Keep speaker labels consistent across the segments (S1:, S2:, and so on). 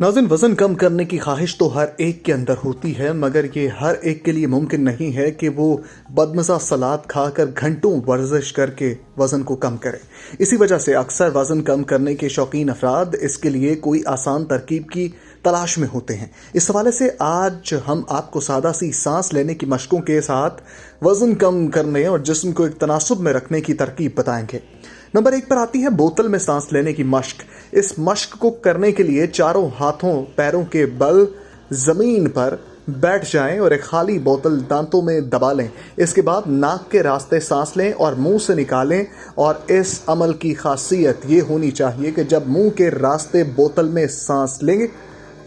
S1: नाज़रीन, वज़न कम करने की ख्वाहिश तो हर एक के अंदर होती है, मगर ये हर एक के लिए मुमकिन नहीं है कि वो बदमज़ा सलाद खाकर घंटों वर्जिश करके वज़न को कम करे। इसी वजह से अक्सर वज़न कम करने के शौकीन अफराद इसके लिए कोई आसान तरकीब की तलाश में होते हैं। इस हवाले से आज हम आपको सादा सी सांस लेने की मशकों के साथ वज़न कम करने और जिस्म को एक तनासुब में रखने की तरकीब बताएंगे। नंबर 1 पर आती है बोतल में सांस लेने की मश्क। इस मश्क को करने के लिए चारों हाथों पैरों के बल जमीन पर बैठ जाएं और एक खाली बोतल दांतों में दबा लें। इसके बाद नाक के रास्ते सांस लें और मुंह से निकालें। और इस अमल की खासियत ये होनी चाहिए कि जब मुंह के रास्ते बोतल में सांस लेंगे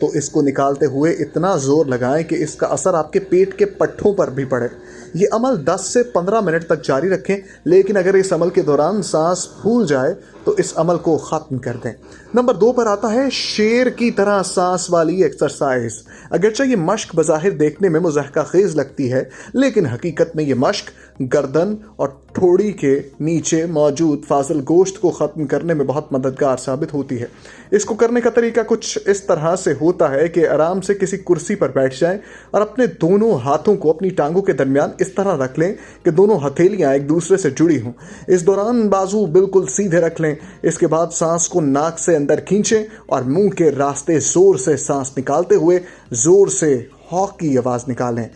S1: तो इसको निकालते हुए इतना जोर लगाएं कि इसका असर आपके पेट के पट्ठों पर भी पड़े। ये अमल 10 से 15 मिनट तक जारी रखें, लेकिन अगर इस अमल के दौरान सांस फूल जाए तो इस अमल को ख़त्म कर दें। नंबर 2 पर आता है शेर की तरह सांस वाली एक्सरसाइज। अगरचे ये मश्क बज़ाहिर देखने में मुज़हका खेज लगती है, लेकिन हकीकत में ये मश्क गर्दन और ठोड़ी के नीचे मौजूद फाजिल गोश्त को ख़त्म करने में बहुत मददगार साबित होती है। इसको करने का तरीका कुछ इस तरह से होता है कि आराम से किसी कुर्सी पर बैठ जाएं और अपने दोनों हाथों को अपनी टांगों के दरमियान इस तरह रख लें कि दोनों हथेलियां एक दूसरे से जुड़ी हों। इस दौरान बाजू बिल्कुल सीधे रख लें। इसके बाद सांस को नाक से अंदर खींचें और मुंह के रास्ते जोर से सांस निकालते हुए जोर से हॉक की आवाज़ निकालें।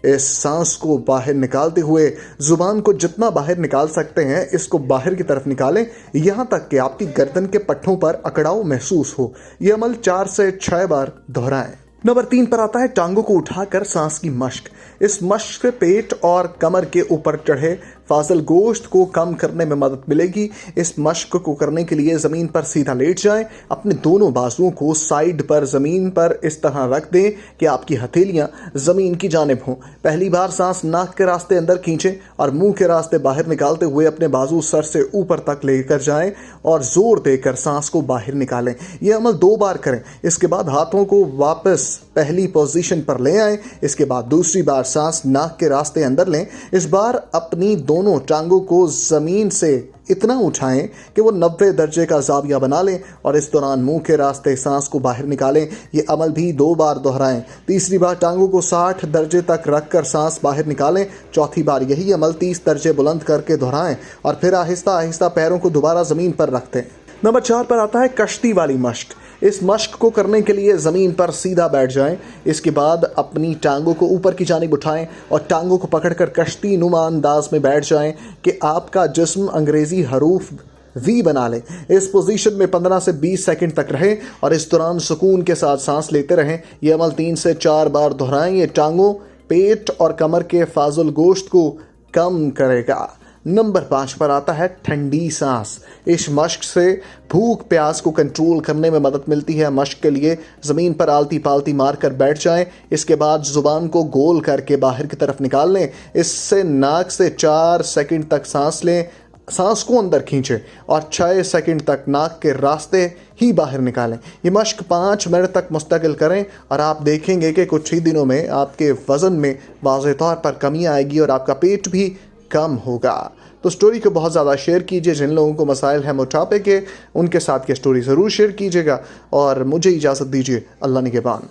S1: इस सांस को बाहर निकालते हुए जुबान को जितना बाहर निकाल सकते हैं इसको बाहर की तरफ निकालें, यहाँ तक कि आपकी गर्दन के पट्ठों पर अकड़ाव महसूस हो। यह अमल 4 से 6 बार दोहराएं। नंबर 3 पर आता है टांगों को उठाकर सांस की मश्क। इस मश्क से पेट और कमर के ऊपर चढ़े फाजिल गोश्त को कम करने में मदद मिलेगी। इस मश्क को करने के लिए ज़मीन पर सीधा लेट जाएं। अपने दोनों बाजुओं को साइड पर ज़मीन पर इस तरह रख दें कि आपकी हथेलियां ज़मीन की जानिब हों। पहली बार सांस नाक के रास्ते अंदर खींचें और मुंह के रास्ते बाहर निकालते हुए अपने बाजू सर से ऊपर तक लेकर जाएं और ज़ोर देकर सांस को बाहर निकालें। यह अमल 2 बार करें। इसके बाद हाथों को वापस पहली पोजीशन पर ले आएं। इसके बाद दूसरी बार सांस नाक के रास्ते अंदर लें। इस बार अपनी दोनों टांगों को जमीन से इतना उठाएं कि वो 90 दर्जे का जाविया बना लें और इस दौरान मुंह के रास्ते सांस को बाहर निकालें। ये अमल भी 2 बार दोहराएं। तीसरी बार टांगों को 60 दर्जे तक रखकर सांस बाहर निकालें। चौथी बार यही अमल 30 दर्जे बुलंद करके दोहराएं और फिर आहिस्ता आहिस्ता पैरों को दोबारा ज़मीन पर रख दें। नंबर 4 पर आता है कश्ती वाली मश्क। इस मश्क को करने के लिए ज़मीन पर सीधा बैठ जाएं। इसके बाद अपनी टांगों को ऊपर की जानिब उठाएं और टांगों को पकड़कर कश्ती नुमा अंदाज में बैठ जाएं कि आपका जिस्म अंग्रेज़ी हरूफ वी बना लें। इस पोजीशन में 15 से 20 सेकंड तक रहें और इस दौरान सुकून के साथ सांस लेते रहें। यह अमल 3 से 4 बार दोहराएं। ये टांगों, पेट और कमर के फाजुल गोश्त को कम करेगा। नंबर 5 पर आता है ठंडी सांस। इस मश्क से भूख प्यास को कंट्रोल करने में मदद मिलती है। मश्क के लिए ज़मीन पर आलती पालती मार कर बैठ जाएं। इसके बाद ज़ुबान को गोल करके बाहर की तरफ निकाल लें। इससे नाक से 4 सेकंड तक सांस लें, सांस को अंदर खींचें और 6 सेकंड तक नाक के रास्ते ही बाहर निकालें। ये मश्क 5 मिनट तक मुस्तकिल करें और आप देखेंगे कि कुछ ही दिनों में आपके वज़न में वाज़ेह तौर पर कमी आएगी और आपका पेट भी कम होगा। तो स्टोरी को बहुत ज़्यादा शेयर कीजिए। जिन लोगों को मसाइल है मोटापे के, उनके साथ ये स्टोरी ज़रूर शेयर कीजिएगा और मुझे इजाज़त दीजिए। अल्लाह निगहबान।